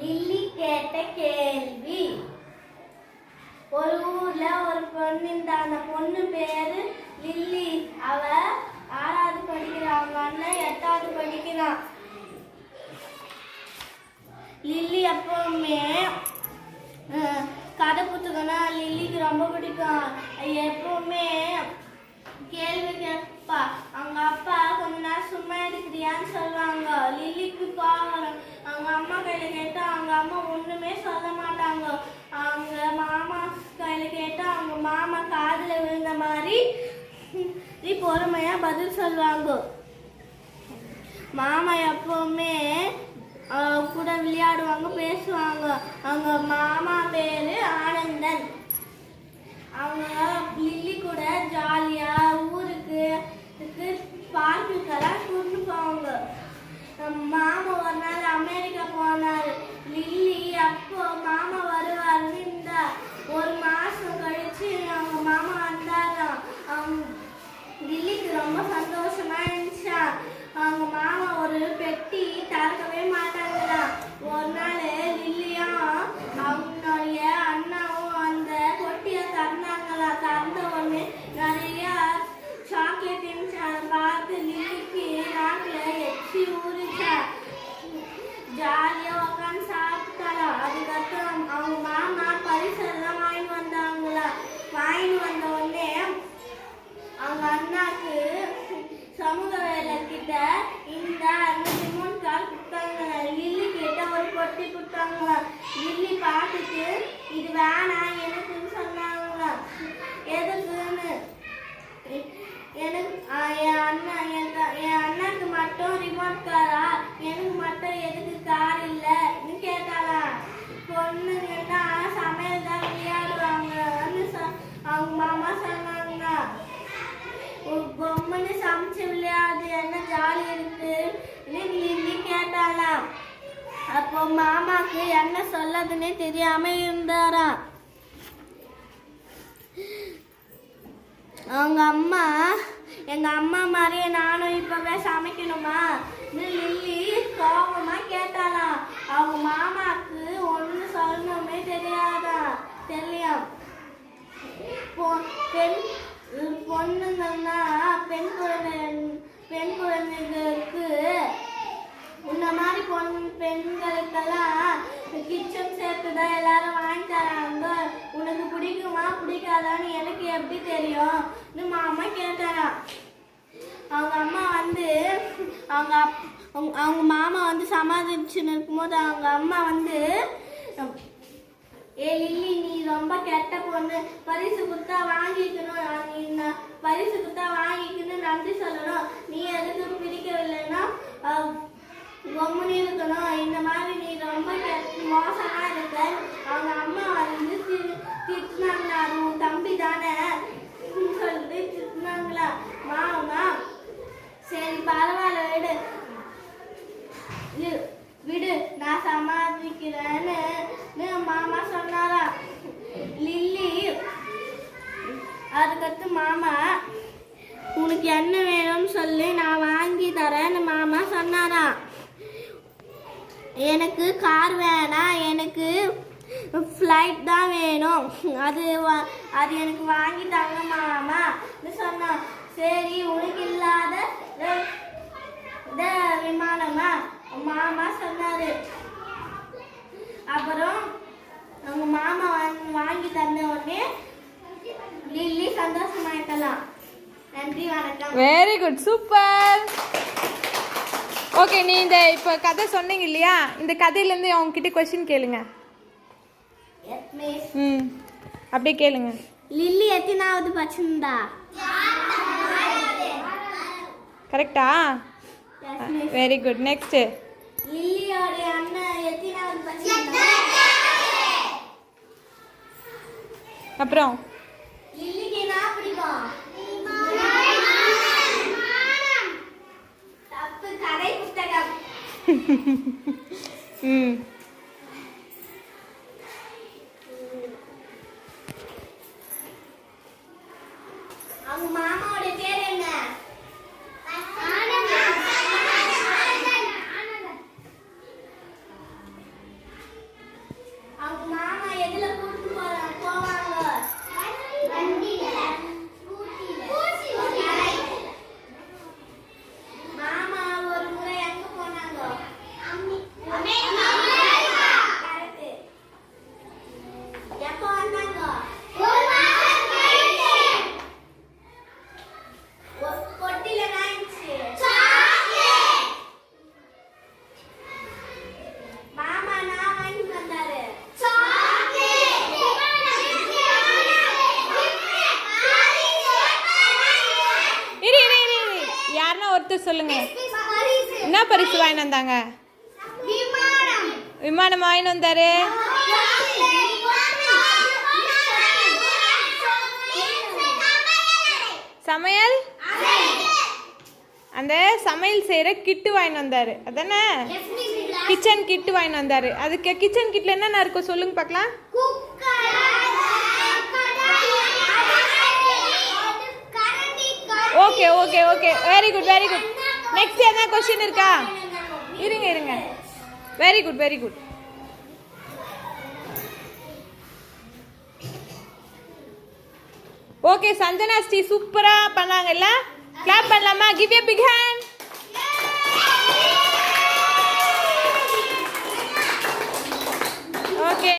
Lily கேட்ட கேள்வி. ஒரு ஊர்ல ஒரு பொண்ணு இருந்தா. அந்த பொண்ணு பேரு லில்லி. அவ 6வது படிக்கிறான். அவங்க அண்ணன் 8வது படிக்கிறான். லில்லி எப்பவுமே கதை புத்தகம்னா லில்லிக்கு ரொம்ப பிடிக்கும். எப்பவுமே கேள்வி கேட்பா. அவங்க அப்பா கொஞ்ச நேரம் சும்மா இருக்கிறியான்னு சொல்லுவாங்க. லில்லிக்கு கோவம். அவங்க அம்மா கையில கேட்டா அவங்க அம்மா ஒண்ணுமே சொல்ல மாட்டாங்க. அவங்க மாமா கையில கேட்டா அவங்க மாமா காதுல விழுந்த மாதிரி பொறுமையா பதில் சொல்லுவாங்க. மாமா எப்பவுமே கூட விளையாடுவாங்க, பேசுவாங்க. அவங்க மாமா பேரு ஆனந்தன். அவங்க லில்லி கூட ஜாலியா ஊருக்கு பார்க்குக்கெல்லாம் கூட்டு போவாங்க. மாமா ஒரு நாள் அமெரிக்கா போனாரு. லில்லி அப்போ மாமா வருவாருன்னு இருந்தா. ஒரு மாசம் கழிச்சு அவங்க மாமா வந்தாராம். லில்லிக்கு ரொம்ப சந்தோஷமா இருந்துச்சா. அவங்க மாமா ஒரு பெட்டி திறக்கவே மாட்டாங்களா. ஒரு நாள் லில்லியும் அவங்களுடைய அண்ணாவும் அந்த பொட்டியை திறந்தாங்களா. திறந்த உடனே நிறைய சாக்லேட் இருந்துச்சு. அதை பார்த்து லில்லிக்கு நாக்கில் எச்சி ஊறிச்சா. ஜாலியா உட்காந்து சாப்பிட்டாலாம். அதுக்கப்புறம் அவங்க மாமா பரிசெல்லாம் வாங்கிட்டு வந்தாங்களா. வாங்கிட்டு வந்த உடனே அவங்க அண்ணாக்கு சமூக வேலை கிட்ட இந்த ரிமோட் கார் கொடுத்தாங்க. லில்லி கிட்ட ஒரு பொட்டி கொடுத்தாங்களா. லில்லி பார்த்துட்டு இது வேணாம் எனக்குன்னு சொன்னாங்களா. எதுக்குன்னு எனக்கு என் அண்ணாக்கு மட்டும் ரிமோட் காரா, எனக்கு மட்டும் எதுக்கு கார் இல்லைன்னு கேட்டாளா. பொண்ணுங்கன்னா சமையல் தான் விளையாடுவாங்கன்னு அவங்க மாமா சொன்னாங்க. பொம்மைன்னு சமைச்சு விளையாடு என்ன ஜாலி இருக்கு லில்லி கேட்டாளாம். அப்போ மாமாக்கு என்ன சொல்லதுன்னே தெரியாம இருந்தாராம். அவங்க அம்மா எங்க அம்மா மாதிரியே நானும் இப்பவே சமைக்கணுமா லில்லி கோபமா கேட்டாளாம். அவங்க மாமாக்கு ஒண்ணு சொல்லணுமே தெரியும். பொண்ணுங்கன்னா பெண் குழந்தைகளுக்கு இந்த மாதிரி பெண்களுக்கெல்லாம் கிச்சன் சேர்த்து தான் எல்லாரும் வாங்கி தராங்க. உனக்கு பிடிக்குமா பிடிக்காதான்னு எனக்கு எப்படி தெரியும் மாமா கேட்டாராம். அவங்க அம்மா வந்து அவங்க மாமா வந்து சமாளிச்சுன்னு இருக்கும்போது அவங்க அம்மா வந்து லில்லி நீ ரொம்ப கெட்ட பொண்ணு, பரிசு கொடுத்தா வாங்கிக்கணும், பரிசு கொடுத்தா வாங்கிக்கணும் நன்றி சொல்லணும். நீ எதுக்கு பிடிக்கவில்லைன்னா கம்முன்னு இருக்கணும். இந்த மாதிரி நீ ரொம்ப மோசமா இருக்க. அவங்க அம்மா வந்து திட்டினாங்களா. அது உன் தம்பி தானே சொல்லிட்டு திட்டினாங்களா. மாமா சரி பரவாயில்ல விடு நான் சமாளிக்கிறேன்னு மாமா சொன்னாரா. லில்லி அதுக்கடுத்து மாமா உனக்கு என்ன வேணும்னு சொல்லி நான் வாங்கி தரேன்னு மாமா சொன்னாரா. எனக்கு கார் வேணாம், எனக்கு ஃப்ளைட் தான் வேணும், அது எனக்கு வாங்கி தாங்க மாமான்னு சொன்னான். சரி உனக்கு இல்லாத விமானமா மாமா சொன்னாரு. அப்புறம் அவங்க மாமா வாங்கி தந்த உடனே லில்லி சந்தோஷமாயிட்டலாம். நன்றி வணக்கம். Very good, super. ஓகே, நீ இந்த இப்போ கதை சொன்னீங்க இல்லையா, இந்த கதையிலேருந்து அவங்ககிட்ட கொஸ்டின் கேளுங்க. அப்படியே கேளுங்க. லில்லி எத்தனாவது படிச்சிருந்தா? கரெக்டா? Very good. நெக்ஸ்ட், லில்லியோட அண்ணன் எத்தனாவது படிச்சிருந்தா? அப்புறம் லில்லிக்கு என்ன பிடிக்கும்? தப்பு, கதை புத்தகம். அவங்க மாமாவோட பேர் என்ன? சொல்லுங்க. என்ன பரிசு வாங்கிட்டு வந்தாங்க? விமானம் வாங்கிட்டு வந்தாரு. சமையல் அந்த சமையல் செய்யற கிட்டு வாங்கிட்டு வந்தாரு. அதானே கிச்சன் கிட்டு வாங்கிட்டு வந்தாரு. அதுக்கு கிச்சன் கிட்ல என்னென்ன இருக்கும் சொல்லுங்க பார்க்கலாம். Okay okay okay very good very good. Next என்ன क्वेश्चन இருக்கா? இருங்க இருங்க. Very good very good. Okay Sanjana Sri சூப்பரா பண்ணாங்கல்ல. கிளாப் பண்ணலாமா? Give a big hand. Okay